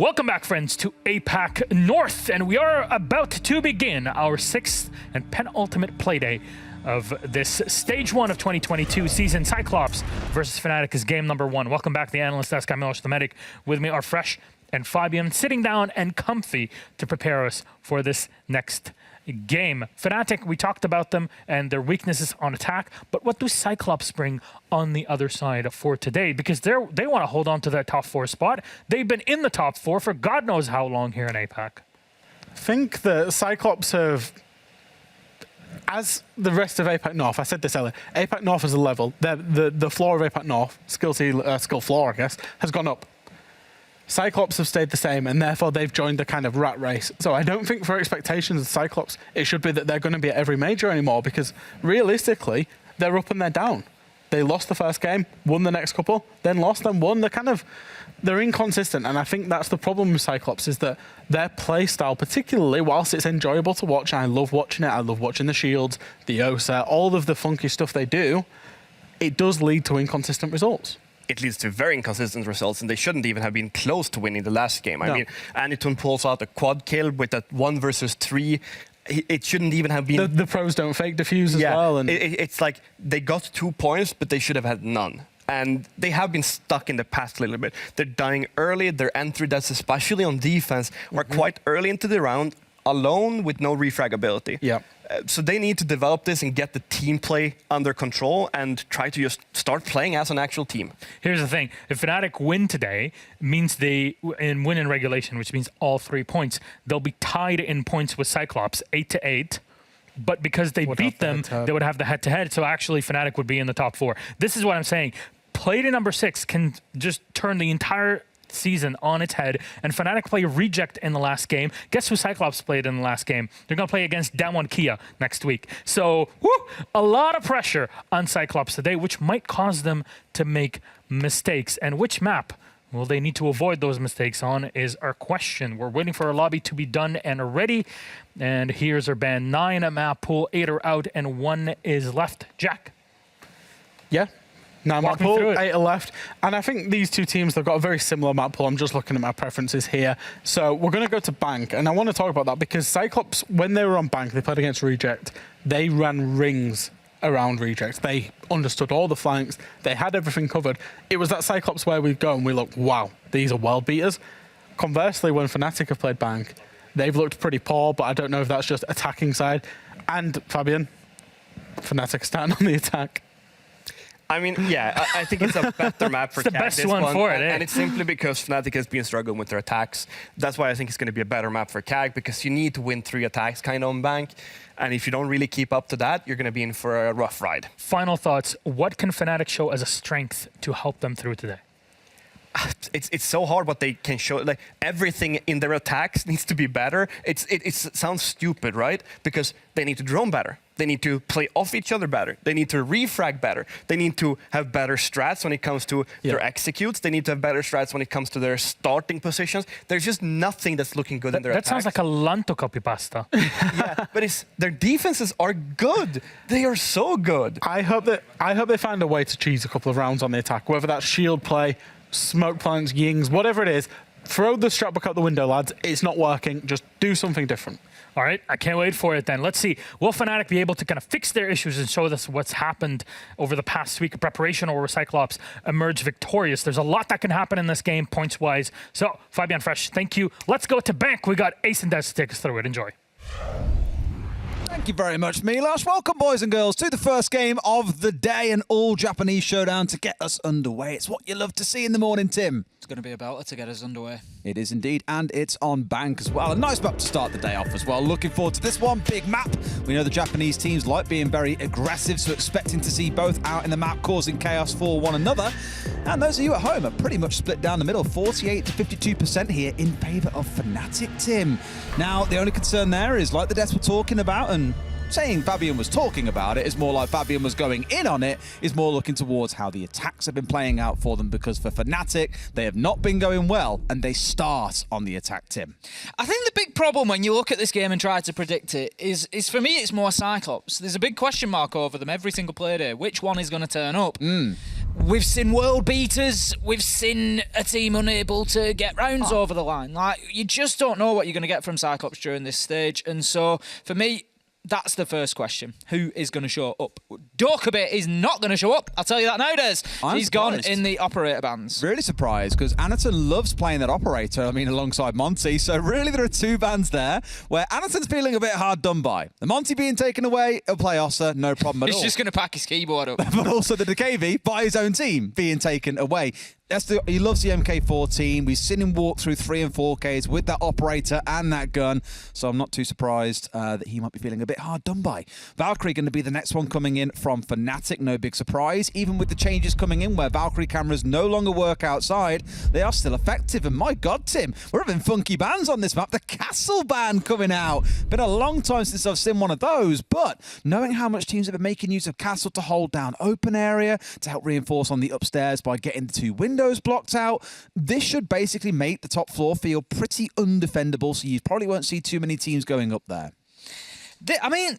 Welcome back, friends, to APAC North, and we are about to begin our 6th and penultimate Playday of this Stage 1 of 2022 season. Cyclops versus FNATIC is game number 1. Welcome back to the analyst desk. I'm Milos the Medic. With me are Fresh and Fabian, sitting down and comfy to prepare us for this next game. FNATIC, we talked about them and their weaknesses on attack, but what do Cyclops bring on the other side for today? Because they want to hold on to that top 4 spot. They've been in the top 4 for God knows how long here in APAC. I think the Cyclops have, as the rest of APAC North, I said this earlier, APAC North as a level, the floor of APAC North, skill floor, I guess, has gone up. Cyclops have stayed the same, and therefore they've joined the kind of rat race. So I don't think for expectations of Cyclops, it should be that they're going to be at every major anymore, because realistically, they're up and they're down. They lost the first game, won the next couple, then lost, then won. They're inconsistent, and I think that's the problem with Cyclops, is that their play style, particularly, whilst it's enjoyable to watch, and I love watching it, I love watching the shields, the OSA, all of the funky stuff they do, it does lead to inconsistent results. It leads to very inconsistent results, and they shouldn't even have been close to winning the last game. I mean, Anitun pulls out a quad kill with that 1 versus 3. It shouldn't even have been... The pros don't fake defuse as well. And it's like they got 2 points, but they should have had none. And they have been stuck in the past a little bit. They're dying early. Their entry deaths, especially on defense, are quite early into the round, alone with no refrag ability. Yeah. So they need to develop this and get the team play under control and try to just start playing as an actual team. Here's the thing. If FNATIC win today, means they win in regulation, which means all 3 points. They'll be tied in points with Cyclops, 8-8. But because they beat them, they would have the head-to-head. So actually, FNATIC would be in the top 4. This is what I'm saying. Playday number 6 can just turn the entire season on its head, and FNATIC play Reject in the last game. Guess who Cyclops played in the last game? They're going to play against Damwon Kia next week. So, a lot of pressure on Cyclops today, which might cause them to make mistakes. And which map will they need to avoid those mistakes on is our question. We're waiting for our lobby to be done and ready. And here's our band. 9 at map pool, 8 are out, and 1 is left. Jack? Yeah. 9 map pool, 8 are left. And I think these two teams, they've got a very similar map pool. I'm just looking at my preferences here. So we're going to go to Bank. And I want to talk about that because Cyclops, when they were on Bank, they played against Reject. They ran rings around Reject. They understood all the flanks. They had everything covered. It was that Cyclops where we go and we look, wow, these are world beaters. Conversely, when FNATIC have played Bank, they've looked pretty poor, but I don't know if that's just attacking side. And Fabian, FNATIC starting on the attack. I mean, yeah, I think it's a better map for CAG. It's the best one for it, and it's simply because FNATIC has been struggling with their attacks. That's why I think it's going to be a better map for CAG, because you need to win 3 attacks kind of on Bank. And if you don't really keep up to that, you're going to be in for a rough ride. Final thoughts. What can FNATIC show as a strength to help them through today? It's so hard what they can show. Like, everything in their attacks needs to be better. It sounds stupid, right? Because they need to drone better. They need to play off each other better. They need to refrag better. They need to have better strats when it comes to their executes. They need to have better strats when it comes to their starting positions. There's just nothing that's looking good in their attacks. That sounds like a Lanto copy pasta. Yeah, but their defenses are good. They are so good. I hope they find a way to cheese a couple of rounds on the attack, whether that's shield play, smoke plants, yings, whatever it is. Throw the strat back out the window, lads. It's not working. Just do something different. All right, I can't wait for it then. Let's see. Will FNATIC be able to kind of fix their issues and show us what's happened over the past week of preparation, or will Cyclops emerge victorious? There's a lot that can happen in this game, points-wise. So, Fabian, Fresh, thank you. Let's go to Bank. We got Ace and Des to take us through it. Enjoy. Thank you very much, Milos. Welcome, boys and girls, to the first game of the day, an all-Japanese showdown to get us underway. It's what you love to see in the morning, Tim. It's going to be a belter to get us underway. It is indeed, and it's on Bank as well. A nice map to start the day off as well. Looking forward to this one. Big map. We know the Japanese teams like being very aggressive, so expecting to see both out in the map, causing chaos for one another. And those of you at home are pretty much split down the middle, 48 to 52% here in favour of FNATIC, Tim. Now, the only concern there is, like the Deaths were talking about, and saying Fabian was talking about it is more like Fabian was going in on it, is more looking towards how the attacks have been playing out for them, because for FNATIC, they have not been going well, and they start on the attack, Tim. I think the big problem when you look at this game and try to predict it is for me, it's more Cyclops. There's a big question mark over them every single play day. Which one is going to turn up? We've seen world beaters. We've seen a team unable to get rounds over the line. Like, you just don't know what you're going to get from Cyclops during this stage. And so, for me, that's the first question. Who is going to show up? Dorkabit is not going to show up. I'll tell you that now, Des. He's gone in the operator bans. Really surprised, because Anatol loves playing that operator, alongside Monty. So really there are two bans there where Anatol's feeling a bit hard done by. The Monty being taken away, he'll play Ossa, no problem at all. He's just going to pack his keyboard up. But also the DKV by his own team being taken away. He loves the MK14. We've seen him walk through 3 and 4Ks with that operator and that gun. So I'm not too surprised that he might be feeling a bit hard done by. Valkyrie going to be the next one coming in from FNATIC. No big surprise. Even with the changes coming in where Valkyrie cameras no longer work outside, they are still effective. And my God, Tim, we're having funky bans on this map. The Castle ban coming out. Been a long time since I've seen one of those. But knowing how much teams have been making use of Castle to hold down open area, to help reinforce on the upstairs by getting the 2 windows blocked out, this should basically make the top floor feel pretty undefendable, so you probably won't see too many teams going up there.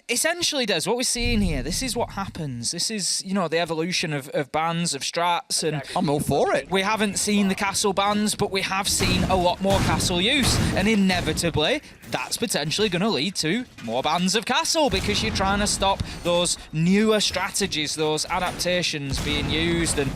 Essentially, Des, what we're seeing here, this is what happens. This is, the evolution of bans, of strats, and I'm all for it. We haven't seen the castle bans, but we have seen a lot more castle use, and inevitably, that's potentially going to lead to more bans of castle, because you're trying to stop those newer strategies, those adaptations being used, and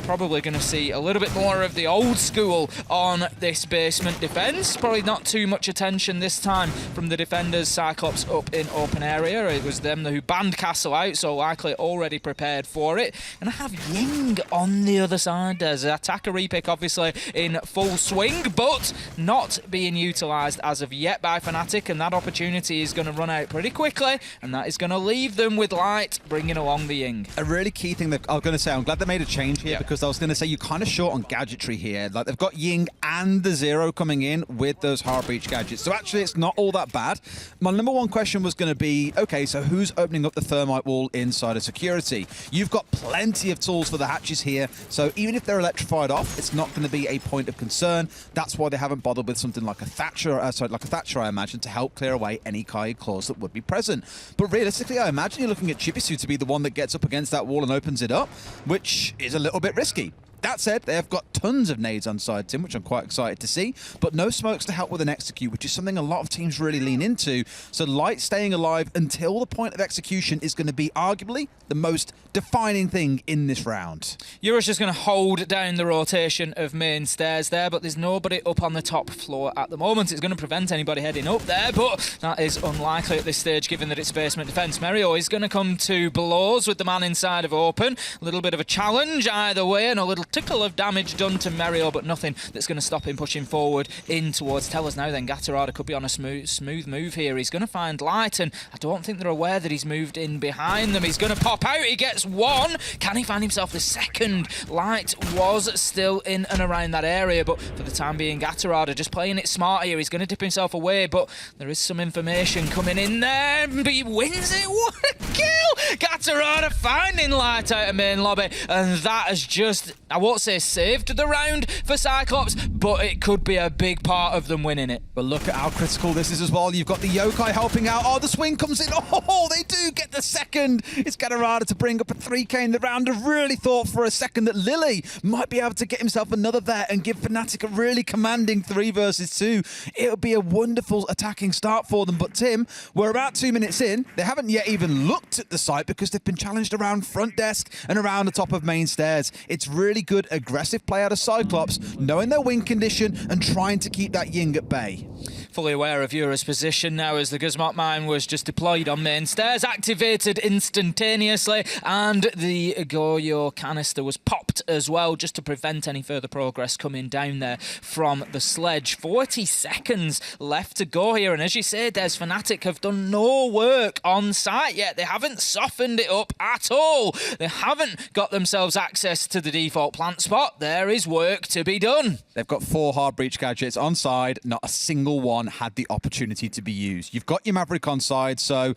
probably going to see a little bit more of the old school on this basement defence. Probably not too much attention this time from the defenders. Cyclops up in open area. It was them who banned Castle out, so likely already prepared for it. And I have Ying on the other side. There's an attacker repick, obviously, in full swing, but not being utilised as of yet by FNATIC, and that opportunity is going to run out pretty quickly, and that is going to leave them with Light bringing along the Ying. A really key thing that I was going to say, I'm glad they made a change here, because I was going to say you're kind of short on gadgetry here. Like, they've got Ying and the Zero coming in with those hard breach gadgets. So actually, it's not all that bad. My number one question was going to be, okay, so who's opening up the thermite wall inside of security? You've got plenty of tools for the hatches here. So even if they're electrified off, it's not going to be a point of concern. That's why they haven't bothered with something like a Thatcher, I imagine, to help clear away any Kai claws that would be present. But realistically, I imagine you're looking at Chibisu to be the one that gets up against that wall and opens it up, which is a little bit risky. That said, they have got tons of nades on side, Tim, which I'm quite excited to see, but no smokes to help with an execute, which is something a lot of teams really lean into. So Light staying alive until the point of execution is going to be arguably the most defining thing in this round. Euro's just going to hold down the rotation of main stairs there, but there's nobody up on the top floor at the moment. It's going to prevent anybody heading up there, but that is unlikely at this stage, given that it's basement defense. Merio is going to come to blows with the man inside of open. A little bit of a challenge either way, and a little tickle of damage done to Merio, but nothing that's going to stop him pushing forward in towards Tellers now. Then Gatorada could be on a smooth move here. He's going to find Light, and I don't think they're aware that he's moved in behind them. He's going to pop out. He gets one. Can he find himself the second? Light was still in and around that area, but for the time being, Gatorada just playing it smart here. He's going to dip himself away, but there is some information coming in there, but he wins it. What a kill! Gatorada finding Light out of main lobby, and that has just, I won't say saved the round for Cyclops, but it could be a big part of them winning it. But look at how critical this is as well. You've got the Yokai helping out. Oh, the swing comes in. Oh, they do get the second. It's Gatorada to bring up a 3K in the round. I really thought for a second that Lily might be able to get himself another there and give FNATIC a really commanding 3 versus 2. It would be a wonderful attacking start for them. But Tim, we're about 2 minutes in. They haven't yet even looked at the site because they've been challenged around front desk and around the top of main stairs. It's really good aggressive play out of Cyclops, knowing their win condition and trying to keep that Ying at bay. Fully aware of Euro's position now as the Guzmot mine was just deployed on main stairs, activated instantaneously, and the Goyo canister was popped as well, just to prevent any further progress coming down there from the sledge. 40 seconds left to go here, and as you say, Des, FNATIC have done no work on site yet. They haven't softened it up at all. They haven't got themselves access to the default plant spot. There is work to be done. They've got 4 hard breach gadgets on side, not a single one 1 had the opportunity to be used. You've got your Maverick on side, so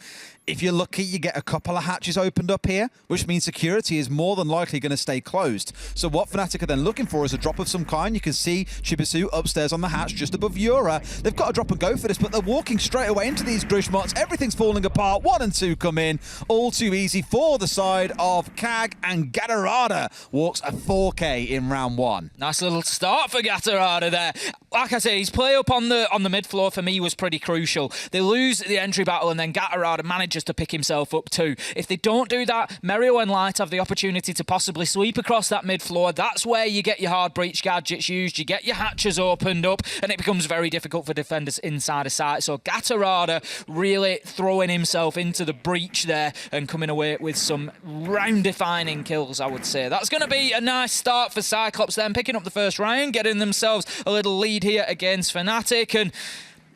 if you're lucky, you get a couple of hatches opened up here, which means security is more than likely going to stay closed. So what FNATIC are then looking for is a drop of some kind. You can see Chibisu upstairs on the hatch just above Yura. They've got to drop and go for this, but they're walking straight away into these Grishmots. Everything's falling apart. 1 and 2 come in. All too easy for the side of Kag, and Gatorada walks a 4K in round 1. Nice little start for Gatorada there. Like I say, his play up on the mid floor for me was pretty crucial. They lose the entry battle, and then Gatorada manages to pick himself up too. If they don't do that, Merio and Light have the opportunity to possibly sweep across that mid floor. That's where you get your hard breach gadgets used, you get your hatches opened up, and it becomes very difficult for defenders inside a site. So Gatorada really throwing himself into the breach there and coming away with some round-defining kills, I would say. That's going to be a nice start for Cyclops then, picking up the first round, getting themselves a little lead here against FNATIC. And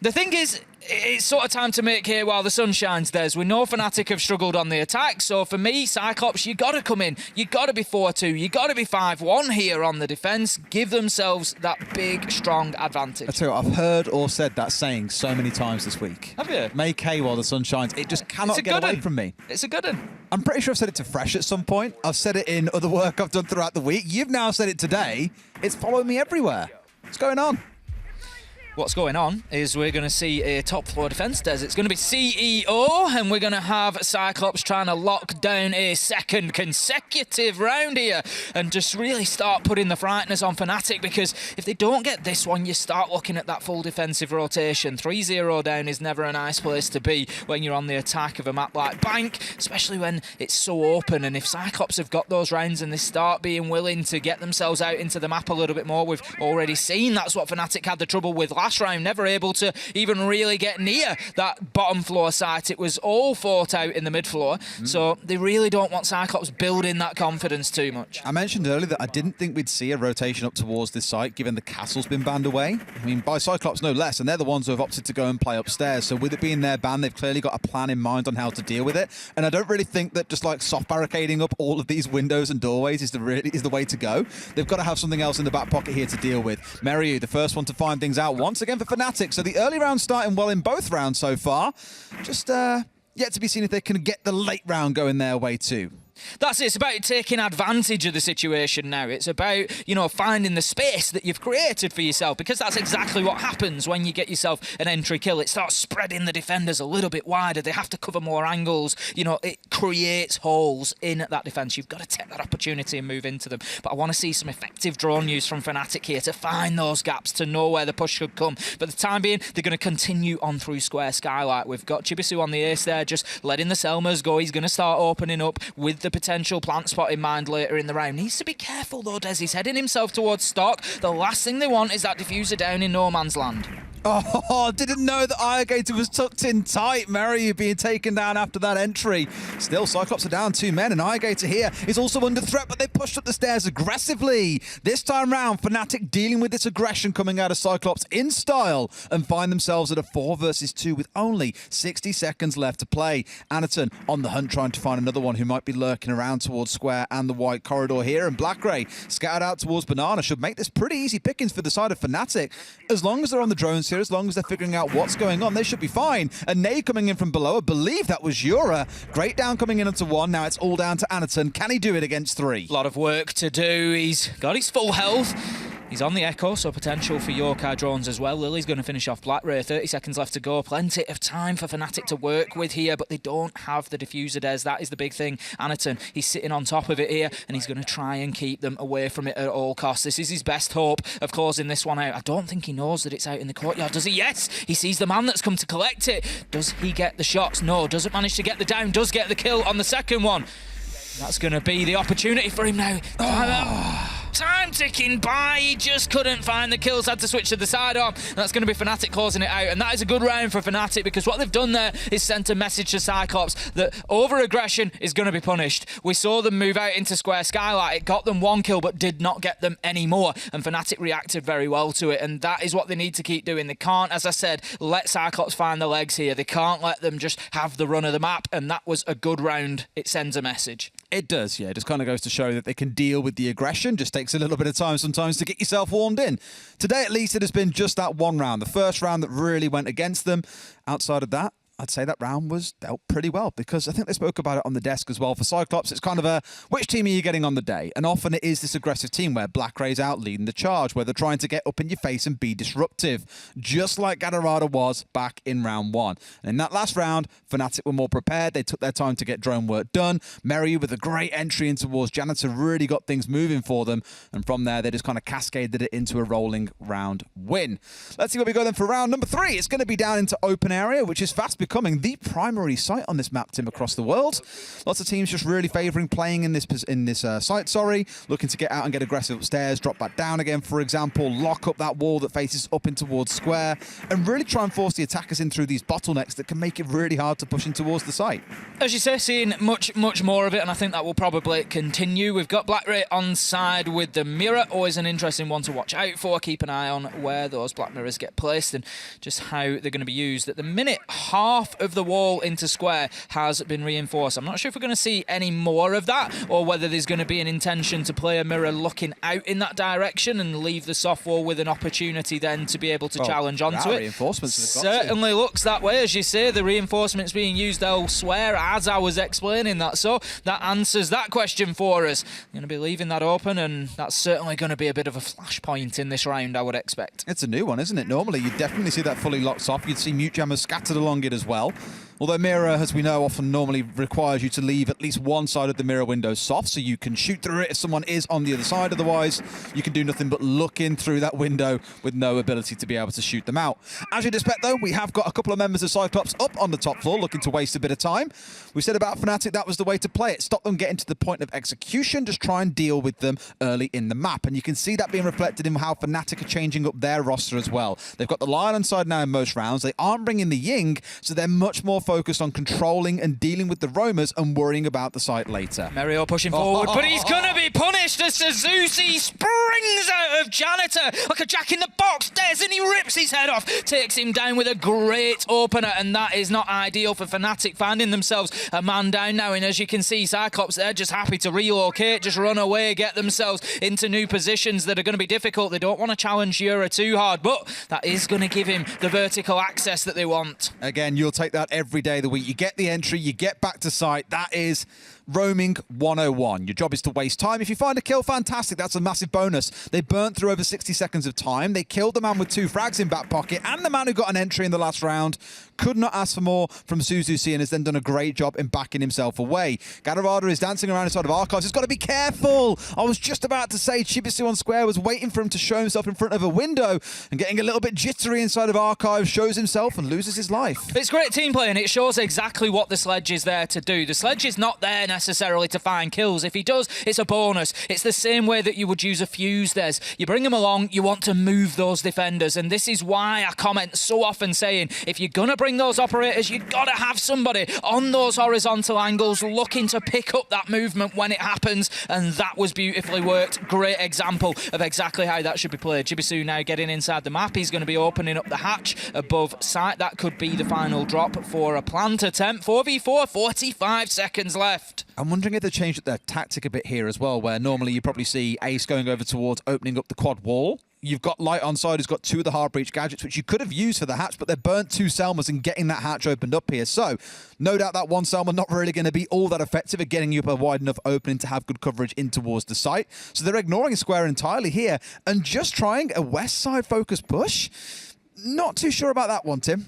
the thing is, it's sort of time to make hay while the sun shines, Des. We know FNATIC have struggled on the attack, so for me, Cyclops, you got to come in. You got to be 4-2. You got to be 5-1 here on the defence. Give themselves that big, strong advantage. I tell you what, I've heard or said that saying so many times this week. Have you? Make hay while the sun shines. It just cannot get away from me. It's a good one. I'm pretty sure I've said it to Fresh at some point. I've said it in other work I've done throughout the week. You've now said it today. It's following me everywhere. What's going on? What's going on is we're going to see a top floor defence, Des. It's going to be CEO, and we're going to have Cyclops trying to lock down a second consecutive round here and just really start putting the frightness on FNATIC, because if they don't get this one, you start looking at that full defensive rotation. 3-0 down is never a nice place to be when you're on the attack of a map like Bank, especially when it's so open. And if Cyclops have got those rounds and they start being willing to get themselves out into the map a little bit more, we've already seen that's what FNATIC had the trouble with last round, never able to even really get near that bottom floor site. It was all fought out in the mid floor, so they really don't want Cyclops building that confidence too much. I mentioned earlier that I didn't think we'd see a rotation up towards this site, given the castle's been banned away. I mean, by Cyclops no less, and they're the ones who have opted to go and play upstairs. So with it being their ban, they've clearly got a plan in mind on how to deal with it. And I don't really think that just like soft barricading up all of these windows and doorways is the way to go. They've got to have something else in the back pocket here to deal with. Meryu, the first one to find things out once again for FNATIC. So the early round starting well in both rounds so far. Just yet to be seen if they can get the late round going their way too. That's it. It's about taking advantage of the situation now. It's about, finding the space that you've created for yourself, because that's exactly what happens when you get yourself an entry kill. It starts spreading the defenders a little bit wider. They have to cover more angles. It creates holes in that defence. You've got to take that opportunity and move into them. But I want to see some effective drone use from FNATIC here to find those gaps, to know where the push should come. But the time being, they're going to continue on through Square Skylight. We've got Chibisu on the ace there, just letting the Selmas go. He's going to start opening up with the potential plant spot in mind later in the round. Needs to be careful though, Des. He's heading himself towards stock. The last thing they want is that diffuser down in no man's land. Oh, didn't know that Irrigator was tucked in tight. Meryu being taken down after that entry. Still, Cyclops are down 2 men, and Irrigator here is also under threat, but they pushed up the stairs aggressively. This time round, FNATIC dealing with this aggression coming out of Cyclops in style and find themselves at a 4 versus 2 with only 60 seconds left to play. Anaton on the hunt, trying to find another one who might be lurking around towards Square and the white corridor here, and Blackray scattered out towards Banana should make this pretty easy pickings for the side of FNATIC. As long as they're on the drones here, as long as they're figuring out what's going on, they should be fine. A nade coming in from below, I believe that was Yura. Great down coming in onto 1, now it's all down to Anaton. Can he do it against 3? A lot of work to do. He's got his full health. He's on the Echo, so potential for Yokai drones as well. Lily's going to finish off Blackray. 30 seconds left to go. Plenty of time for FNATIC to work with here, but they don't have the diffuser, Des. That is the big thing. Anaton, he's sitting on top of it here, and he's going to try and keep them away from it at all costs. This is his best hope of closing this one out. I don't think he knows that it's out in the courtyard, does he? Yes! He sees the man that's come to collect it. Does he get the shots? No. Doesn't manage to get the down. Does get the kill on the second one. That's going to be the opportunity for him now. Time ticking by. He just couldn't find the kills. Had to switch to the sidearm. That's going to be FNATIC closing it out. And that is a good round for FNATIC, because what they've done there is sent a message to Cyclops that over-aggression is going to be punished. We saw them move out into Square Skylight. It got them 1 kill, but did not get them any more. And FNATIC reacted very well to it. And that is what they need to keep doing. They can't, as I said, let Cyclops find the legs here. They can't let them just have the run of the map. And that was a good round. It sends a message. It does, yeah. It just kind of goes to show that they can deal with the aggression. Just takes a little bit of time sometimes to get yourself warmed in. Today, at least, it has been just that one round. The first round that really went against them. Outside of that, I'd say that round was dealt pretty well, because I think they spoke about it on the desk as well. For Cyclops, it's kind of a, which team are you getting on the day? And often it is this aggressive team where Black Ray's out leading the charge, where they're trying to get up in your face and be disruptive, just like Gadarada was back in round one. And in that last round, FNATIC were more prepared. They took their time to get drone work done. Merry, with a great entry in towards Janitor, really got things moving for them. And from there, they just kind of cascaded it into a rolling round win. Let's see where we go then for round number 3. It's going to be down into open area, which is fast becoming the primary site on this map, Tim, across the world. Lots of teams just really favouring playing in this site, looking to get out and get aggressive upstairs, drop back down again, for example, lock up that wall that faces up in towards square, and really try and force the attackers in through these bottlenecks that can make it really hard to push in towards the site. As you say, seeing much more of it, and I think that will probably continue. We've got Black Ray on side with the mirror, always an interesting one to watch out for. Keep an eye on where those black mirrors get placed and just how they're going to be used. At the minute, half of the wall into square has been reinforced. I'm not sure if we're going to see any more of that, or whether there's going to be an intention to play a mirror looking out in that direction and leave the soft wall with an opportunity then to be able to challenge onto it. Reinforcements Certainly looks that way. As you say, the reinforcements being used elsewhere, as I was explaining that. So that answers that question for us. I'm going to be leaving that open, and that's certainly going to be a bit of a flashpoint in this round, I would expect. It's a new one, isn't it? Normally, you'd definitely see that fully locked off. You'd see mute jammers scattered along it as well. Although mirror, as we know, often normally requires you to leave at least one side of the mirror window soft, so you can shoot through it if someone is on the other side. Otherwise, you can do nothing but look in through that window with no ability to be able to shoot them out. As you'd expect, though, we have got a couple of members of Cyclops up on the top floor looking to waste a bit of time. We said about FNATIC that was the way to play it. Stop them getting to the point of execution, just try and deal with them early in the map. And you can see that being reflected in how FNATIC are changing up their roster as well. They've got the Lion on side now in most rounds. They aren't bringing the Ying, so they're much more focused on controlling and dealing with the roamers and worrying about the site later. Mario pushing forward, but he's going to be punished as Suzuki springs out of Janitor like a jack in the box, dares, and he rips his head off, takes him down with a great opener, and that is not ideal for FNATIC, finding themselves a man down now. And as you can see, Cyclops, they're just happy to relocate, just run away, get themselves into new positions that are going to be difficult. They don't want to challenge Yura too hard, but that is going to give him the vertical access that they want. Again, you'll take that every day of the week. You get the entry, you get back to site. That is roaming 101. Your job is to waste time. If you find a kill, fantastic. That's a massive bonus. They burnt through over 60 seconds of time. They killed the man with 2 frags in back pocket, and the man who got an entry in the last round. Could not ask for more from Suzuki, and has then done a great job in backing himself away. Gadarada is dancing around inside of Archives. He's got to be careful. I was just about to say Chibisu on square was waiting for him to show himself in front of a window, and getting a little bit jittery inside of Archives, shows himself and loses his life. It's great team play, and it shows exactly what the Sledge is there to do. The Sledge is not there necessarily to find kills. If he does, it's a bonus. It's the same way that you would use a fuse. You bring him along, you want to move those defenders, and this is why I comment so often saying, if you're going to bring those operators, you've got to have somebody on those horizontal angles looking to pick up that movement when it happens, and that was beautifully worked. Great example of exactly how that should be played. Chibisu now getting inside the map. He's going to be opening up the hatch above sight. That could be the final drop for a plant attempt. 4v4, 45 seconds left. I'm wondering if they changed up their tactic a bit here as well, where normally you probably see Ace going over towards opening up the quad wall. You've got Light on side who's got 2 of the hard breach gadgets, which you could have used for the hatch, but they've burnt 2 Selmas and getting that hatch opened up here. So, no doubt that one Selma not really going to be all that effective at getting you up a wide enough opening to have good coverage in towards the site. So they're ignoring square entirely here and just trying a west side focused push. Not too sure about that one, Tim.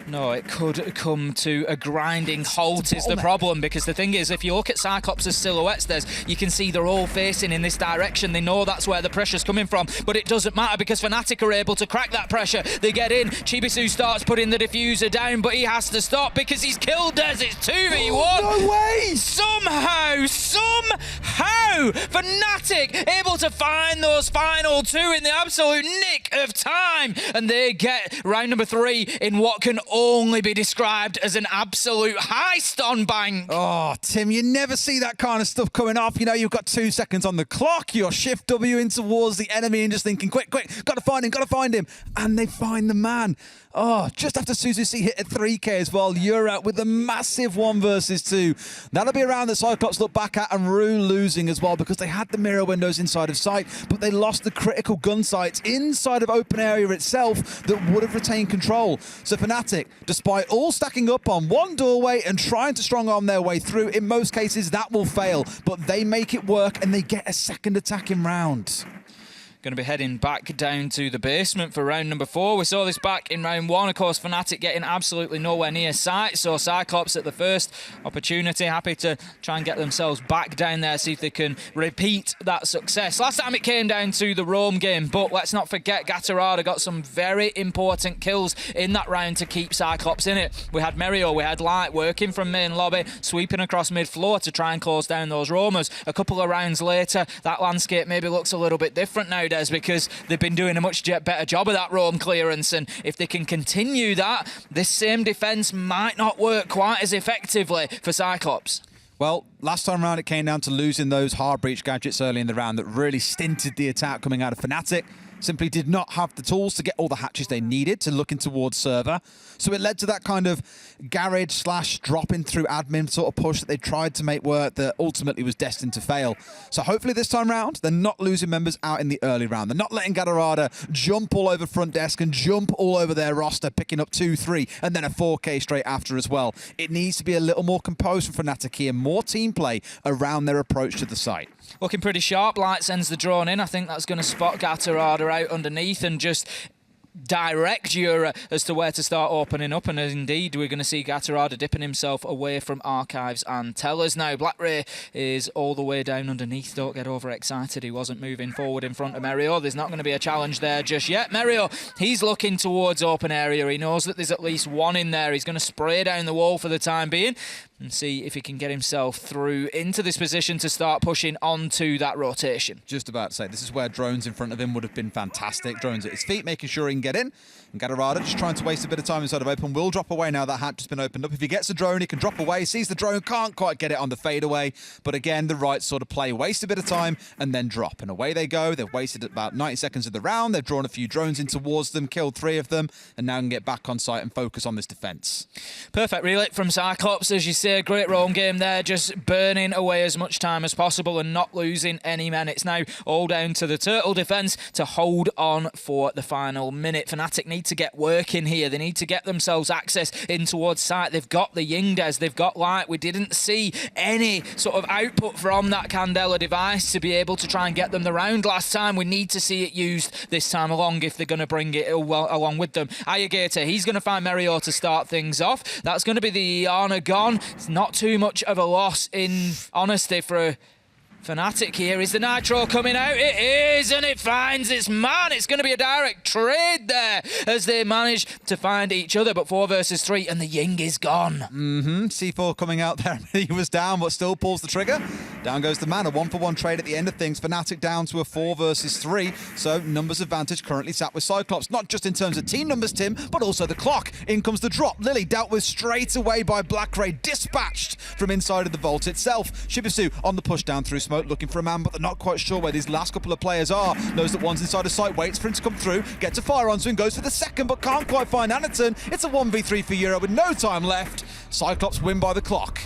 No, it could come to a grinding halt is the problem, because the thing is, if you look at Cyclops' silhouettes, you can see they're all facing in this direction. They know that's where the pressure's coming from, but it doesn't matter because FNATIC are able to crack that pressure. They get in, Chibisu starts putting the diffuser down, but he has to stop because he's killed Des. It's 2v1. No way! Somehow, FNATIC able to find those final 2 in the absolute nick of time, and they get round number 3 in what can only be described as an absolute heist on Bank. Oh, Tim, you never see that kind of stuff coming off. You know, you've got 2 seconds on the clock. You're shift W in towards the enemy and just thinking, quick, gotta find him. And they find the man. Oh, just after Suzuki hit a 3K as well, you're out with a massive 1 versus 2. That'll be a round that Cyclops look back at, and Rue losing as well because they had the mirror windows inside of sight, but they lost the critical gun sights inside of open area itself that would have retained control. So FNATIC, despite all stacking up on one doorway and trying to strong arm their way through, in most cases that will fail, but they make it work and they get a second attacking round. Going to be heading back down to the basement for round number 4. We saw this back in round 1. Of course, FNATIC getting absolutely nowhere near sight. So Cyclops at the first opportunity, happy to try and get themselves back down there, see if they can repeat that success. Last time it came down to the Rome game, but let's not forget Gatorada got some very important kills in that round to keep Cyclops in it. We had Merio, we had Light working from main lobby, sweeping across mid-floor to try and close down those roamers. A couple of rounds later, that landscape maybe looks a little bit different nowadays, because they've been doing a much better job of that roam clearance, and if they can continue that, this same defence might not work quite as effectively for Cyclops. Well, last time around it came down to losing those hard breach gadgets early in the round that really stinted the attack coming out of FNATIC. Simply did not have the tools to get all the hatches they needed to looking towards server. So it led to that kind of garage / dropping through admin sort of push that they tried to make work that ultimately was destined to fail. So hopefully this time round, they're not losing members out in the early round. They're not letting Gatorada jump all over front desk and jump all over their roster, picking up 2, 3, and then a 4K straight after as well. It needs to be a little more composed from FNATIC here, more team play around their approach to the site. Looking pretty sharp. Light sends the drone in. I think that's going to spot Gatorada out underneath and just direct Jura as to where to start opening up, and indeed we're going to see Gatorada dipping himself away from archives and tellers now. Black Ray is all the way down underneath. Don't get overexcited, he wasn't moving forward in front of Merio. There's not going to be a challenge there just yet. Merio, he's looking towards open area. He knows that there's at least one in there. He's going to spray down the wall for the time being and see if he can get himself through into this position to start pushing onto that rotation. Just about to say, this is where drones in front of him would have been fantastic. Drones at his feet, making sure he can get in. And Gatorada just trying to waste a bit of time inside of open. Will drop away now that hatch has been opened up. If he gets a drone, he can drop away. Sees the drone, can't quite get it on the fadeaway. But again, the right sort of play. Waste a bit of time and then drop. And away they go. They've wasted about 90 seconds of the round. They've drawn a few drones in towards them, killed 3 of them, and now can get back on site and focus on this defence. Perfect relit from Cyclops, as you say. Great roam game there, just burning away as much time as possible and not losing any men. It's now all down to the Turtle defence to hold on for the final minute. FNATIC need to get working here. They need to get themselves access in towards site. They've got the Yingdes, they've got Light. We didn't see any sort of output from that Candela device to be able to try and get them the round last time. We need to see it used this time along if they're going to bring it along with them. Ayagator, he's going to find Merio to start things off. That's going to be the Iana gone. It's not too much of a loss in honesty for FNATIC here. Is the Nitro coming out? It is, and it finds its man. It's going to be a direct trade there as they manage to find each other, but 4 versus 3, and the Ying is gone. C4 coming out there. He was down, but still pulls the trigger. Down goes the man. A 1-for-1 trade at the end of things. FNATIC down to a 4 versus 3. So numbers advantage currently sat with Cyclops. Not just in terms of team numbers, Tim, but also the clock. In comes the drop. Lily dealt with straight away by Black Ray. Dispatched from inside of the vault itself. Shibisu on the push down through smoke, looking for a man, but they're not quite sure where these last couple of players are. Knows that one's inside of sight, waits for him to come through, gets a fire onto him, goes for the second, but can't quite find Anaton. It's a 1v3 for Euro with no time left. Cyclops win by the clock.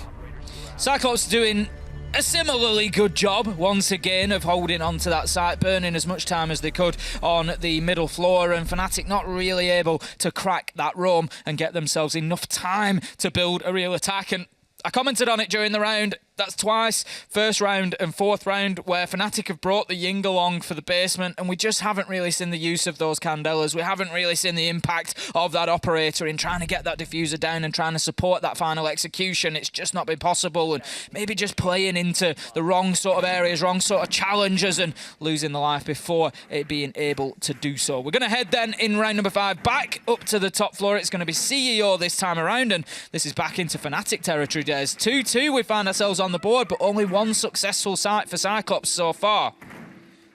Cyclops doing a similarly good job once again of holding on to that site, burning as much time as they could on the middle floor, and FNATIC not really able to crack that roam and get themselves enough time to build a real attack. And I commented on it during the round. That's twice, first round and fourth round, where FNATIC have brought the Ying along for the basement, and we just haven't really seen the use of those Candelas. We haven't really seen the impact of that operator in trying to get that diffuser down and trying to support that final execution. It's just not been possible, and maybe just playing into the wrong sort of areas, wrong sort of challenges, and losing the life before it being able to do so. We're going to head then in round number 5 back up to the top floor. It's going to be CEO this time around, and this is back into FNATIC territory. There's 2-2. We find ourselves on the board, but only one successful site for Cyclops so far.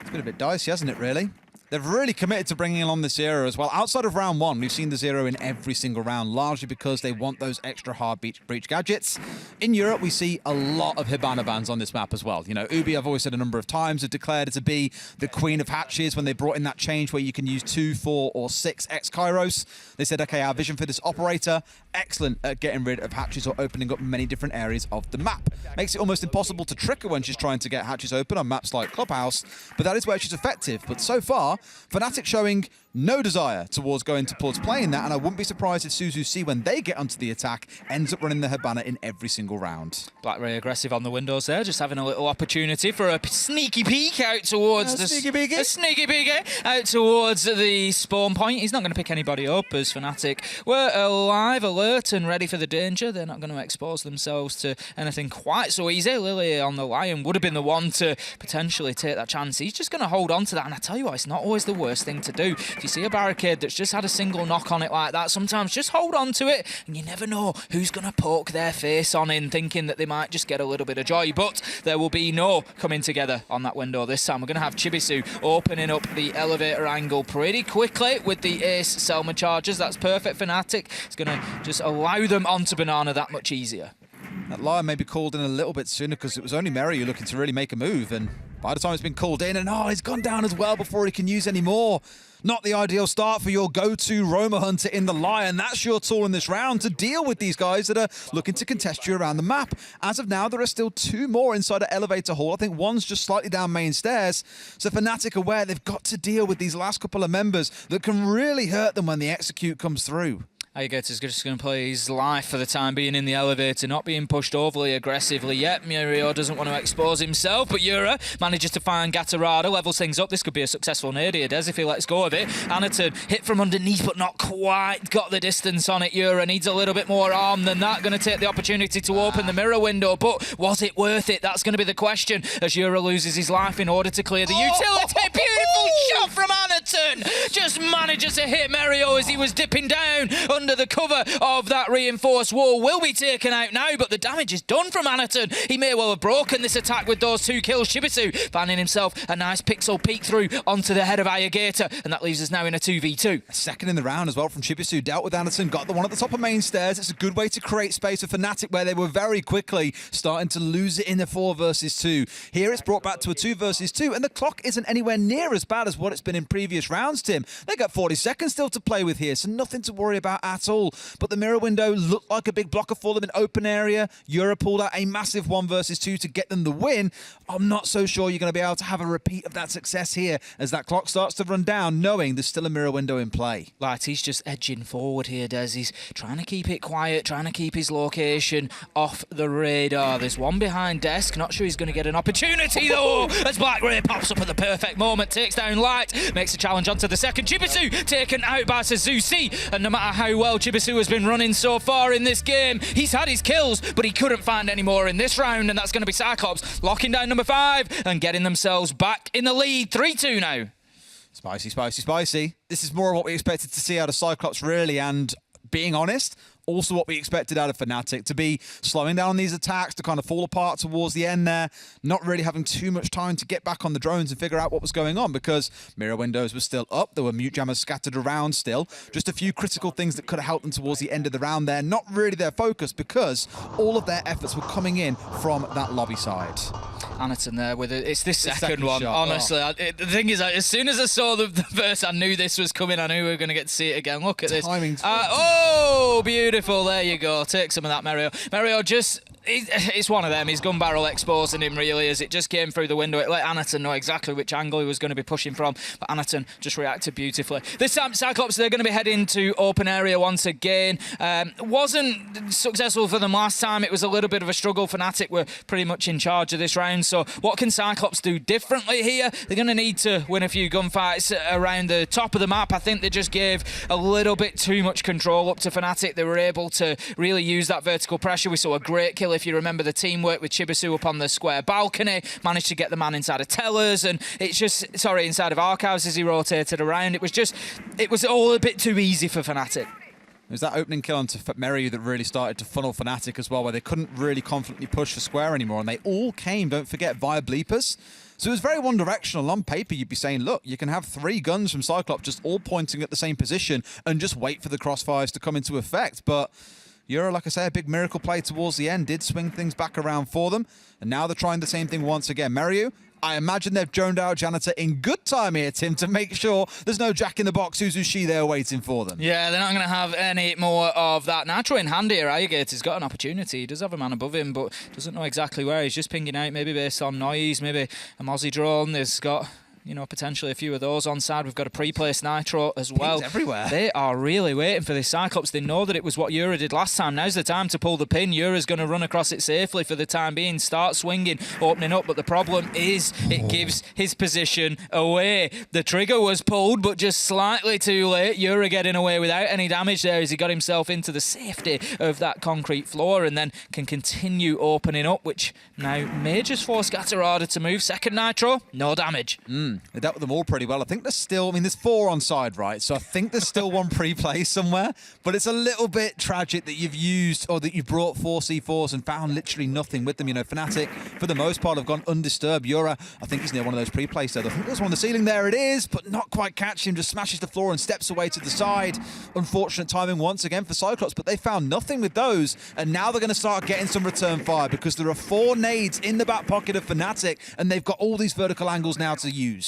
It's been a bit dicey, hasn't it, really? They've really committed to bringing along this Zero as well. Outside of round 1, we've seen the Zero in every single round, largely because they want those extra hard breach gadgets. In Europe, we see a lot of Hibana bans on this map as well. You know, Ubi, I've always said a number of times, have declared it to be the queen of hatches when they brought in that change where you can use 2, 4, or 6 X-Kairos. They said, okay, our vision for this operator, excellent at getting rid of hatches or opening up many different areas of the map. Makes it almost impossible to trick her when she's trying to get hatches open on maps like Clubhouse, but that is where she's effective. But so far, FNATIC showing no desire towards playing that, and I wouldn't be surprised if Suzu C, when they get onto the attack, ends up running the Hibana in every single round. BlackRay aggressive on the windows there, just having a little opportunity for a sneaky peek out towards sneaky peek out towards the spawn point. He's not going to pick anybody up as FNATIC were alive, alert, and ready for the danger. They're not going to expose themselves to anything quite so easy. Lily on the Lion would have been the one to potentially take that chance. He's just going to hold on to that, and I tell you what, it's not always the worst thing to do. If you see a barricade that's just had a single knock on it like that, sometimes just hold on to it, and you never know who's going to poke their face on in, thinking that they might just get a little bit of joy. But there will be no coming together on that window this time. We're going to have Chibisu opening up the elevator angle pretty quickly with the Ace Selma charges. That's perfect. FNATIC is going to just allow them onto Banana that much easier. That Lion may be called in a little bit sooner because it was only Mary who looking to really make a move, and by the time it's been called in, and he's gone down as well before he can use any more. Not the ideal start for your go-to Roma Hunter in the Lion. That's your tool in this round to deal with these guys that are looking to contest you around the map. As of now, there are still 2 more inside the elevator hall. I think one's just slightly down main stairs. So FNATIC aware they've got to deal with these last couple of members that can really hurt them when the execute comes through. Ayegator's just going to play his life for the time being in the elevator, not being pushed overly aggressively yet. Murio doesn't want to expose himself, but Yura manages to find Gatorada, levels things up. This could be a successful nade here, Des, if he lets go of it. Anaton hit from underneath, but not quite got the distance on it. Yura needs a little bit more arm than that. Going to take the opportunity to open the mirror window, but was it worth it? That's going to be the question as Yura loses his life in order to clear the utility. Beautiful shot from Anaton! Just manages to hit Mario as he was dipping down under the cover of that reinforced wall. Will be taken out now, but the damage is done from Anaton. He may well have broken this attack with those 2 kills. Chibisu finding himself a nice pixel peek through onto the head of Ayegator, and that leaves us now in a 2v2. Second in the round as well from Chibisu. Dealt with Anaton, got the one at the top of main stairs. It's a good way to create space for FNATIC, where they were very quickly starting to lose it in the 4 versus 2. Here it's brought back to a 2 versus 2, and the clock isn't anywhere near as bad as what it's been in previous rounds, Tim. They got 40 seconds still to play with here, so nothing to worry about at all. But the mirror window looked like a big blocker for them in open area. Europe pulled out a massive 1 versus 2 to get them the win. I'm not so sure you're going to be able to have a repeat of that success here as that clock starts to run down, knowing there's still a mirror window in play. Right, he's just edging forward here, Des. He's trying to keep it quiet, trying to keep his location off the radar. There's one behind Desk. Not sure he's going to get an opportunity, though, as BlackRay pops up at the perfect moment, takes down Light, makes a challenge onto the second. Chibisu taken out by Suzuki, and no matter how well Chibisu has been running so far in this game, he's had his kills, but he couldn't find any more in this round, and that's going to be Cyclops locking down number 5 and getting themselves back in the lead. 3-2 now. Spicy, spicy, spicy. This is more of what we expected to see out of Cyclops, really, and being honest, also what we expected out of FNATIC, to be slowing down these attacks, to kind of fall apart towards the end there, not really having too much time to get back on the drones and figure out what was going on, because mirror windows were still up, there were mute jammers scattered around still, just a few critical things that could have helped them towards the end of the round there, not really their focus, because all of their efforts were coming in from that lobby side. Anaton there with it. It's this second one, shot. honestly. The thing is, as soon as I saw the first, I knew this was coming. I knew we were going to get to see it again. Look at this. Oh, beautiful. There you go. Take some of that, Mario. Mario just... It's one of them. His gun barrel exposing him, really, as it just came through the window. It let Anaton know exactly which angle he was going to be pushing from, but Anaton just reacted beautifully. This time, Cyclops, they're going to be heading to open area once again. Wasn't successful for them last time. It was a little bit of a struggle. FNATIC were pretty much in charge of this round, so what can Cyclops do differently here? They're going to need to win a few gunfights around the top of the map. I think they just gave a little bit too much control up to FNATIC. They were able to really use that vertical pressure. We saw a great kill, if you remember, the teamwork with Chibisu up on the square balcony, managed to get the man inside of Tellers, and it's just, inside of Archives as he rotated around. It was all a bit too easy for FNATIC. It was that opening kill onto Meryu that really started to funnel FNATIC as well, where they couldn't really confidently push for square anymore, and they all came, don't forget, via bleepers. So it was very one-directional. On paper, you'd be saying, look, you can have 3 guns from Cyclops just all pointing at the same position and just wait for the crossfires to come into effect. But Euro, like I say, a big miracle play towards the end, did swing things back around for them. And now they're trying the same thing once again. Meryu, I imagine they've droned out Janitor in good time here, Tim, to make sure there's no Jack-in-the-Box Uzushi there waiting for them. Yeah, they're not going to have any more of that. Nitro in hand here. Alligator's got an opportunity. He does have a man above him, but doesn't know exactly where. He's just pinging out, maybe based on noise, maybe a Mozzie drone. There's got, you know, potentially a few of those on side. We've got a pre-placed Nitro as well. Pings everywhere. They are really waiting for this Cyclops. They know that it was what Yura did last time. Now's the time to pull the pin. Yura's going to run across it safely for the time being, start swinging, opening up, but the problem is it gives his position away. The trigger was pulled, but just slightly too late. Yura getting away without any damage there as he got himself into the safety of that concrete floor and then can continue opening up, which now may just force Gatorada to move. Second Nitro, no damage. They dealt with them all pretty well. I think there's still, I mean, there's 4 on side, right? So I think there's still one pre-play somewhere, but it's a little bit tragic that you've used or that you've brought 4 C4s and found literally nothing with them. You know, FNATIC, for the most part, have gone undisturbed. Yura, I think he's near one of those pre-plays there. I think there's one on the ceiling. There it is, but not quite catch him. Just smashes the floor and steps away to the side. Unfortunate timing once again for Cyclops, but they found nothing with those, and now they're going to start getting some return fire because there are 4 nades in the back pocket of FNATIC, and they've got all these vertical angles now to use.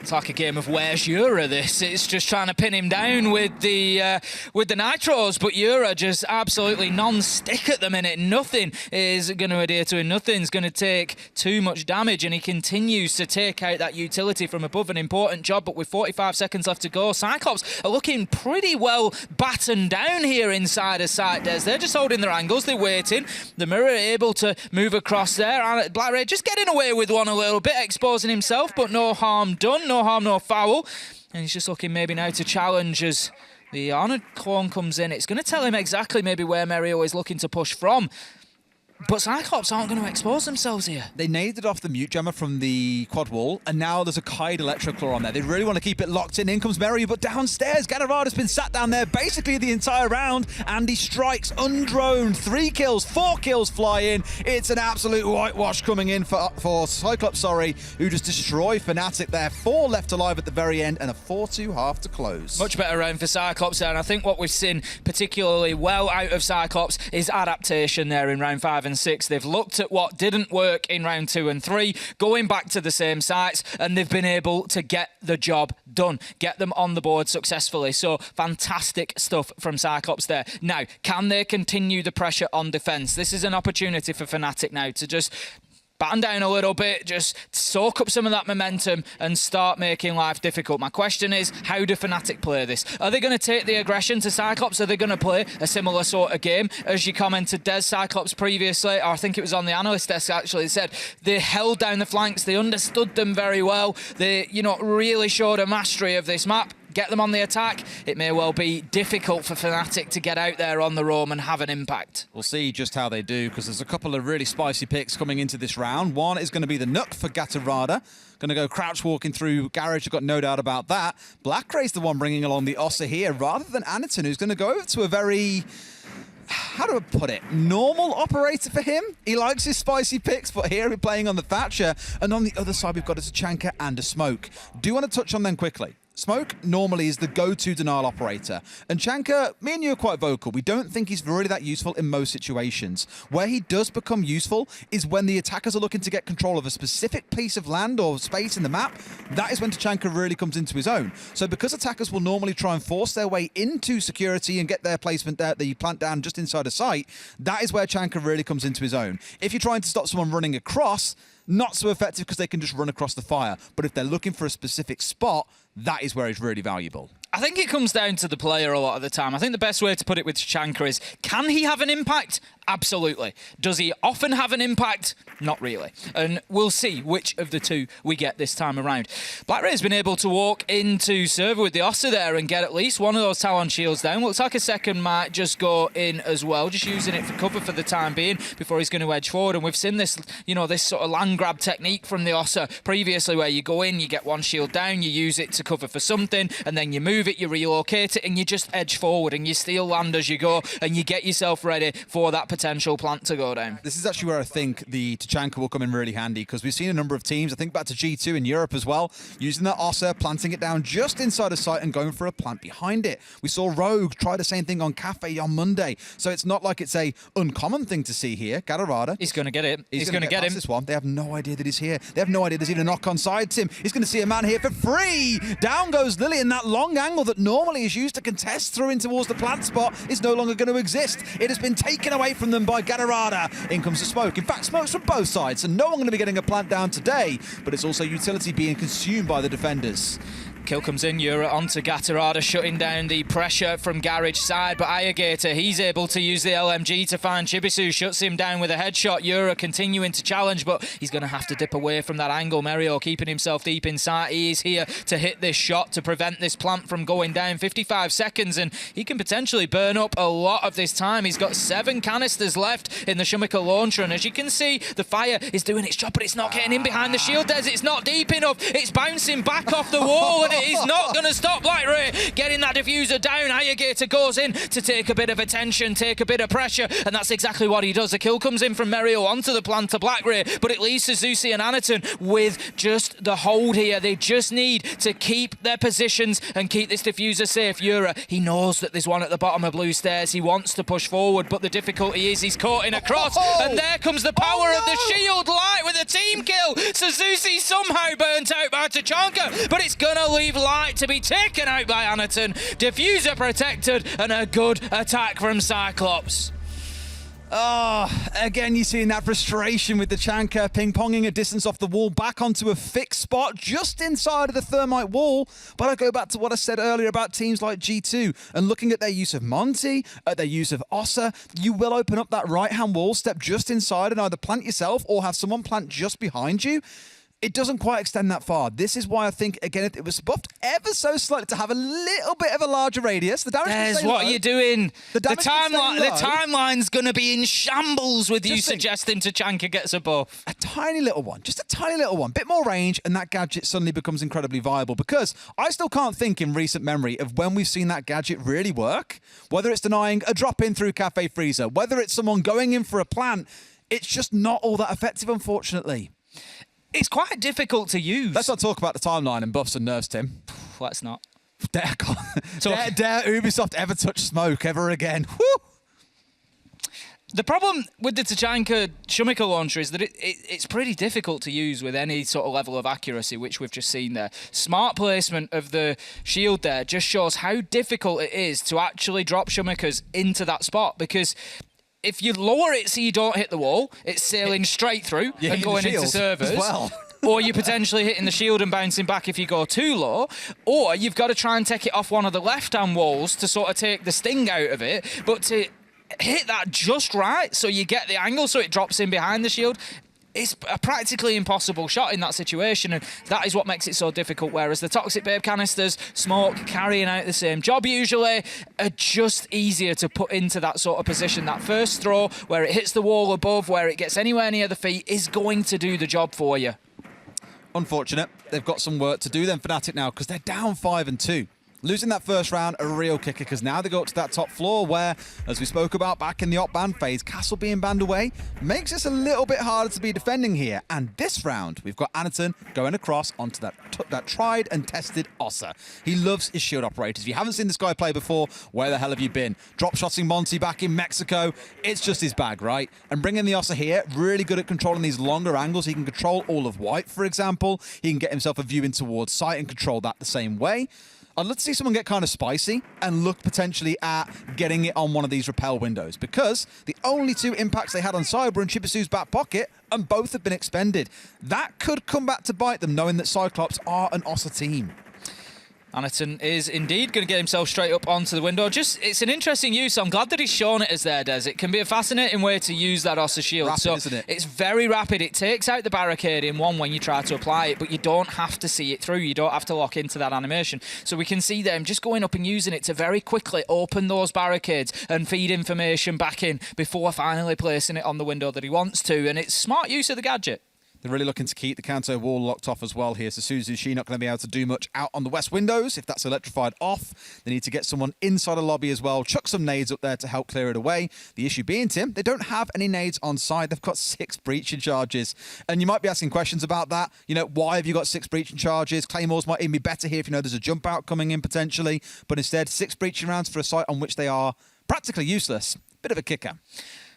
It's like a game of where's Yura this. It's just trying to pin him down with the Nitros, but Yura just absolutely non-stick at the minute. Nothing is going to adhere to him. Nothing's going to take too much damage, and he continues to take out that utility from above. An important job, but with 45 seconds left to go, Cyclops are looking pretty well battened down here inside of site, Des. They're just holding their angles. They're waiting. The Mirror able to move across there. And Black Ray just getting away with one a little bit, exposing himself, but no harm done. No harm, no foul. And he's just looking maybe now to challenge as the Arnold clone comes in. It's going to tell him exactly maybe where Mario is looking to push from. But Cyclops aren't going to expose themselves here. They naded off the mute jammer from the quad wall, and now there's a Kaid Electroclaw on there. They really want to keep it locked in. In comes Meryu, but downstairs, Gatorada's been sat down there basically the entire round, and he strikes undroned. 3 kills, 4 kills fly in. It's an absolute whitewash coming in for Cyclops, who just destroy FNATIC there. 4 left alive at the very end, and a 4-2 half to close. Much better round for Cyclops there, and I think what we've seen particularly well out of Cyclops is adaptation there in round 5 and 6. They've looked at what didn't work in round 2 and 3, going back to the same sites, and they've been able to get the job done, get them on the board successfully. So fantastic stuff from Cyclops there. Now, can they continue the pressure on defence? This is an opportunity for FNATIC now to just batten down a little bit, just soak up some of that momentum and start making life difficult. My question is, how do FNATIC play this? Are they going to take the aggression to Cyclops? Are they going to play a similar sort of game? As you commented, Des, Cyclops previously, or I think it was on the analyst desk actually, said they held down the flanks, they understood them very well, they, you know, really showed a mastery of this map. Get them on the attack, it may well be difficult for FNATIC to get out there on the roam and have an impact. We'll see just how they do, because there's a couple of really spicy picks coming into this round. One is going to be the Nook for Gatorada. Going to go crouch walking through Garage, I've got no doubt about that. Black Ray's the one bringing along the Ossa here, rather than Aniton, who's going to go over to a very, how do I put it, normal operator for him. He likes his spicy picks, but here we're playing on the Thatcher. And on the other side, we've got a Tachanka and a Smoke. Do you want to touch on them quickly? Smoke normally is the go-to denial operator. And Chanka, me and you are quite vocal. We don't think he's really that useful in most situations. Where he does become useful is when the attackers are looking to get control of a specific piece of land or space in the map. That is when Tachanka really comes into his own. So because attackers will normally try and force their way into security and get their placement there, the plant down just inside a site, that is where Chanka really comes into his own. If you're trying to stop someone running across, not so effective because they can just run across the fire. But if they're looking for a specific spot, that is where it's really valuable. I think it comes down to the player a lot of the time. I think the best way to put it with Tachanka is, can he have an impact? Absolutely. Does he often have an impact? Not really. And we'll see which of the two we get this time around. BlackRay's been able to walk into server with the Ossa there and get at least one of those Talon shields down. Looks like a second might just go in as well, just using it for cover for the time being before he's going to edge forward. And we've seen this, you know, this sort of land grab technique from the Ossa previously, where you go in, you get one shield down, you use it to cover for something, and then you move it, you relocate it, and you just edge forward and you steal land as you go, and you get yourself ready for that potential plant to go down. This is actually where I think the Tachanka will come in really handy, because we've seen a number of teams, I think back to G2 in Europe as well, using that Ossa, planting it down just inside of sight and going for a plant behind it. We saw Rogue try the same thing on Cafe on Monday, so it's not like it's a uncommon thing to see here. Gadarada. He's going to get it. He's going to get him. This one. They have no idea that he's here. They have no idea there's even a knock on side to him. He's going to see a man here for free. Down goes Lily, and that long angle that normally is used to contest through in towards the plant spot is no longer going to exist. It has been taken away from them by Gadarada. In comes the smoke. In fact, smoke's from both sides, so no one going to be getting a plant down today, but it's also utility being consumed by the defenders. Kill comes in, Yura onto Gatarada, shutting down the pressure from Garage side, but Ayagator, he's able to use the LMG to find Chibisu, shuts him down with a headshot. Yura continuing to challenge, but he's going to have to dip away from that angle. Merio keeping himself deep inside. He is here to hit this shot to prevent this plant from going down. 55 seconds, and he can potentially burn up a lot of this time. He's got 7 canisters left in the Shumika launcher, and as you can see, the fire is doing its job, but it's not getting in behind the shield. It's not deep enough. It's bouncing back off the wall, and it is not going to stop BlackRay getting that diffuser down. Ayagator goes in to take a bit of attention, take a bit of pressure, and that's exactly what he does. The kill comes in from Merio onto the plant to BlackRay, but it leaves Suzuki and Anaton with just the hold here. They just need to keep their positions and keep this diffuser safe. Yura, he knows that there's one at the bottom of blue stairs. He wants to push forward, but the difficulty is he's caught in a cross, and there comes the power of the shield light with a team kill. Suzuki somehow burnt out by Tachanka, but it's going to leave light to be taken out by Anaton. Diffuser protected, and a good attack from Cyclops. Oh, again, you're seeing that frustration with the Tachanka ping-ponging a distance off the wall back onto a fixed spot just inside of the thermite wall. But I go back to what I said earlier about teams like G2 and looking at their use of Monty, at their use of Ossa. You will open up that right-hand wall, step just inside and either plant yourself or have someone plant just behind you. It doesn't quite extend that far. This is why I think, again, if it was buffed ever so slightly to have a little bit of a larger radius, the damage There's what low. you're doing. The timeline, timeline's going to be in shambles with Just you think, suggesting Tachanka gets a buff. a tiny little one, just a tiny little one, bit more range, and that gadget suddenly becomes incredibly viable, because I still can't think in recent memory of when we've seen that gadget really work, whether it's denying a drop-in through Cafe Freezer, whether it's someone going in for a plant. It's just not all that effective, unfortunately. It's quite difficult to use. Let's not talk about the timeline and buffs and nerfs, Tim. Let's not. Dare Ubisoft ever touch smoke ever again. Woo! The problem with the Tachanka Shumika launcher is that it's pretty difficult to use with any sort of level of accuracy, which we've just seen there. Smart placement of the shield there just shows how difficult it is to actually drop Shumikas into that spot, because if you lower it so you don't hit the wall, it's sailing straight through and going into servers. Well. Or you're potentially hitting the shield and bouncing back if you go too low. Or you've got to try and take it off one of the left-hand walls to sort of take the sting out of it. But to hit that just right so you get the angle so it drops in behind the shield, it's a practically impossible shot in that situation, and that is what makes it so difficult. Whereas the Toxic Babe canisters, smoke, carrying out the same job usually, are just easier to put into that sort of position. That first throw, where it hits the wall above, where it gets anywhere near the feet, is going to do the job for you. Unfortunate. They've got some work to do then, FNATIC, now, because they're down 5-2. Losing that first round, a real kicker, because now they go up to that top floor where, as we spoke about back in the op ban phase, Castle being banned away makes this a little bit harder to be defending here. And this round, we've got Anaton going across onto that tried and tested Ossa. He loves his shield operators. If you haven't seen this guy play before, where the hell have you been? Drop-shotting Monty back in Mexico. It's just his bag, right? And bringing the Ossa here, really good at controlling these longer angles. He can control all of white, for example. He can get himself a view in towards sight and control that the same way. I'd love to see someone get kind of spicy and look potentially at getting it on one of these rappel windows, because the only 2 impacts they had on side were in Chibisu's back pocket, and both have been expended. That could come back to bite them, knowing that Cyclops are an Ossa team. Anaton is indeed going to get himself straight up onto the window. It's an interesting use. I'm glad that he's shown it as there, Des. It can be a fascinating way to use that Ossa shield. Rapid, so isn't it? It's very rapid. It takes out the barricade in one when you try to apply it, but you don't have to see it through. You don't have to lock into that animation. So we can see them just going up and using it to very quickly open those barricades and feed information back in before finally placing it on the window that he wants to. And it's smart use of the gadget. They're really looking to keep the Kanto wall locked off as well here. So Suzushi not going to be able to do much out on the west windows. If that's electrified off, they need to get someone inside the lobby as well. Chuck some nades up there to help clear it away. The issue being, Tim, they don't have any nades on side. They've got 6 breaching charges. And you might be asking questions about that. You know, why have you got 6 breaching charges? Claymores might even be better here if you know there's a jump out coming in potentially. But instead, 6 breaching rounds for a site on which they are practically useless. Bit of a kicker.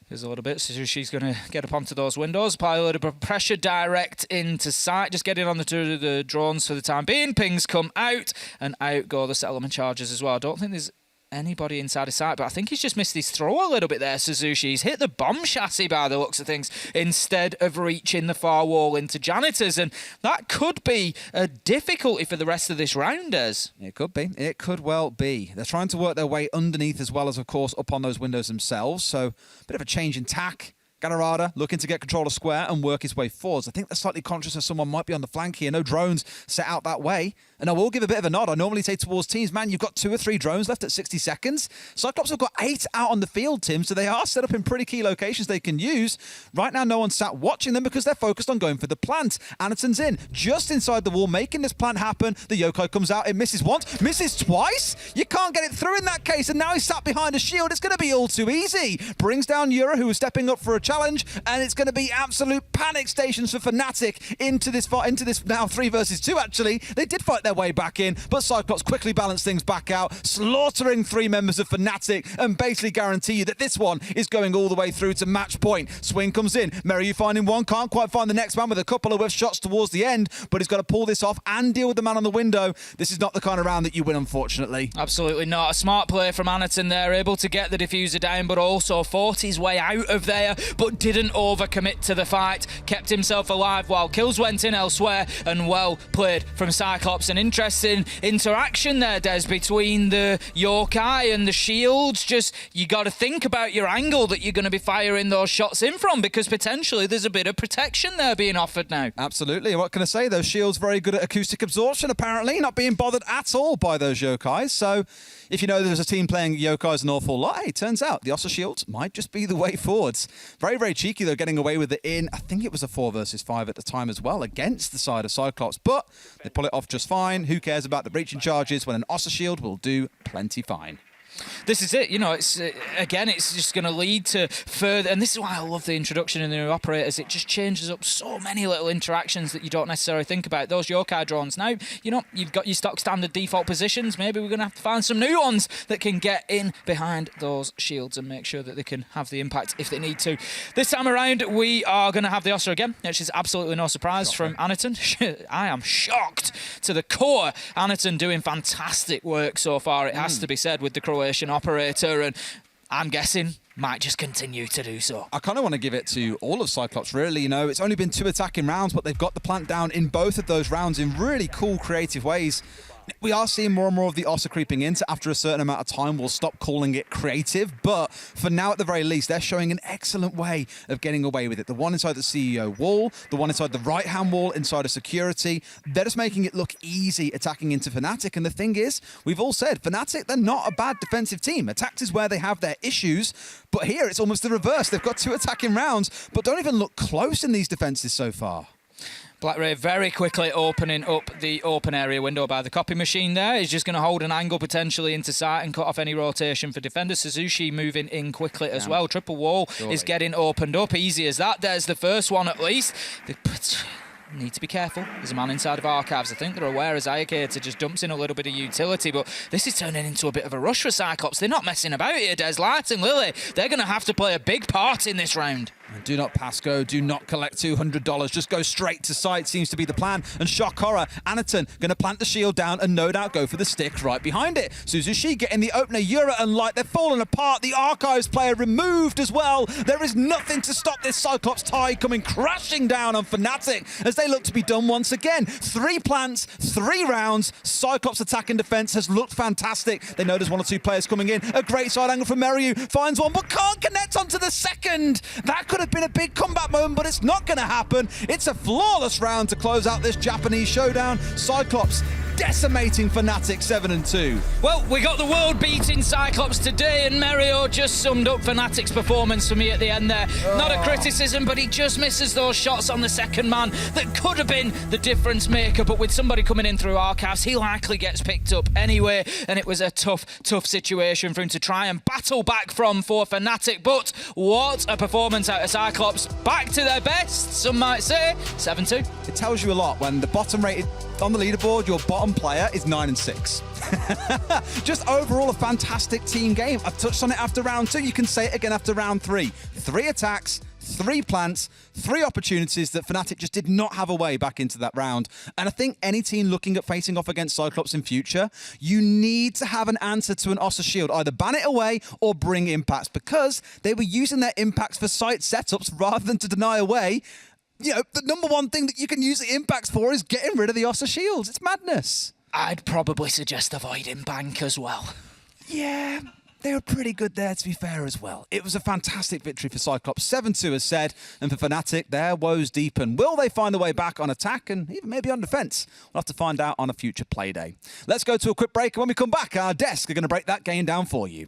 There's a little bit. Sushi's going to get up onto those windows, apply a little bit of pressure direct into sight. Just getting on the drones for the time being. Pings come out, and out go the settlement charges as well. I don't think there's anybody inside his sight, but I think he's just missed his throw a little bit there, Suzuki. He's hit the bomb chassis by the looks of things instead of reaching the far wall into Janitors, and that could be a difficulty for the rest of this round, Des. It could be. It could well be. They're trying to work their way underneath as well as, of course, up on those windows themselves, so a bit of a change in tack. Ganorada looking to get control of square and work his way forwards. I think they're slightly conscious that someone might be on the flank here. No drones set out that way. And I will give a bit of a nod. I normally say towards teams, man, you've got 2 or 3 drones left at 60 seconds. Cyclops have got 8 out on the field, Tim, so they are set up in pretty key locations they can use. Right now, no one's sat watching them because they're focused on going for the plant. Anaton's in, just inside the wall, making this plant happen. The Yokai comes out, it misses once, misses twice. You can't get it through in that case, and now he's sat behind a shield. It's going to be all too easy. Brings down Yura, who is stepping up for a challenge, and it's going to be absolute panic stations for FNATIC into this now 3 versus 2, actually. They did fight their way back in, but Cyclops quickly balanced things back out, slaughtering 3 members of FNATIC, and basically guarantee you that this one is going all the way through to match point. Swing comes in. Merry, you finding one, can't quite find the next man with a couple of whiff shots towards the end, but he's got to pull this off and deal with the man on the window. This is not the kind of round that you win, unfortunately. Absolutely not. A smart play from Anaton there, able to get the diffuser down, but also fought his way out of there, but didn't overcommit to the fight, kept himself alive while kills went in elsewhere, and well played from Cyclops. An interesting interaction there, Des, between the Yokai and the shields. Just, you got to think about your angle that you're going to be firing those shots in from, because potentially there's a bit of protection there being offered now. Absolutely. What can I say? Those shields very good at acoustic absorption, apparently, not being bothered at all by those Yokais. So if you know there's a team playing Yokais an awful lot, hey, turns out the Ossa shields might just be the way forwards. Very, very cheeky, though, getting away with it in, I think it was a 4 versus 5 at the time as well, against the side of Cyclops, but they pull it off just fine. Who cares about the breaching charges when an Ossa shield will do plenty fine? This is it, you know, it's again, it's just going to lead to further, and this is why I love the introduction in the new operators. It just changes up so many little interactions that you don't necessarily think about. Those Yokai drones now, you know, you've got your stock standard default positions. Maybe we're going to have to find some new ones that can get in behind those shields and make sure that they can have the impact if they need to. This time around, we are going to have the Ossa again, which is absolutely no surprise from Anaton. I am shocked to the core. Anaton doing fantastic work so far, it has to be said, with the Croatian operator, and I'm guessing might just continue to do so. I kind of want to give it to all of Cyclops, really. You know, it's only been 2 attacking rounds, but they've got the plant down in both of those rounds in really cool, creative ways. We are seeing more and more of the Ossa creeping in, so after a certain amount of time, we'll stop calling it creative. But for now, at the very least, they're showing an excellent way of getting away with it. The one inside the CEO wall, the one inside the right-hand wall, inside of security. They're just making it look easy attacking into FNATIC. And the thing is, we've all said, FNATIC, they're not a bad defensive team. Attacks is where they have their issues. But here, it's almost the reverse. They've got 2 attacking rounds, but don't even look close in these defenses so far. Black Ray very quickly opening up the open area window by the copy machine there. He's just going to hold an angle potentially into sight and cut off any rotation for defender. Suzuki moving in quickly as well. Triple wall is getting opened up. Easy as that. There's the first one at least. They need to be careful. There's a man inside of Archives. I think they're aware as Ayakator just dumps in a little bit of utility, but this is turning into a bit of a rush for Cyclops. They're not messing about here, Des. Light and Lily, they're going to have to play a big part in this round. Do not pass go, do not collect $200, just go straight to site seems to be the plan. And shock horror, Anaton going to plant the shield down and no doubt go for the stick right behind it. Suzushi getting the opener, Yura and Light, they're falling apart. The Archives player removed as well. There is nothing to stop this Cyclops tie coming crashing down on FNATIC as they look to be done once again. 3 plants, 3 rounds. Cyclops attack and defense has looked fantastic. They know there's 1 or 2 players coming in. A great side angle from Meryu, finds one but can't connect onto the second. That could have been a big comeback moment, but it's not going to happen. It's a flawless round to close out this Japanese showdown. Cyclops decimating FNATIC 7-2. Well, we got the world-beating Cyclops today, and Mario just summed up FNATIC's performance for me at the end there. Not a criticism, but he just misses those shots on the second man that could have been the difference maker, but with somebody coming in through Archives, he likely gets picked up anyway, and it was a tough situation for him to try and battle back from for FNATIC, but what a performance out of Cyclops. Back to their best, some might say. 7-2. It tells you a lot when the bottom rated on the leaderboard, your bottom player is 9-6. Just overall a fantastic team game. I've touched on it after round 2. You can say it again after round 3. 3 attacks, 3 plants, 3 opportunities that FNATIC just did not have a way back into that round. And I think any team looking at facing off against Cyclops in future, you need to have an answer to an Ossa shield. Either ban it away or bring impacts, because they were using their impacts for site setups rather than to deny away. You know, the number one thing that you can use the impacts for is getting rid of the Ossa shields. It's madness. I'd probably suggest avoiding bank as well. Yeah, they were pretty good there, to be fair, as well. It was a fantastic victory for Cyclops. 7-2, as said, and for FNATIC, their woes deepen. Will they find a way back on attack and even maybe on defence? We'll have to find out on a future Playday. Let's go to a quick break, and when we come back, our desk are going to break that game down for you.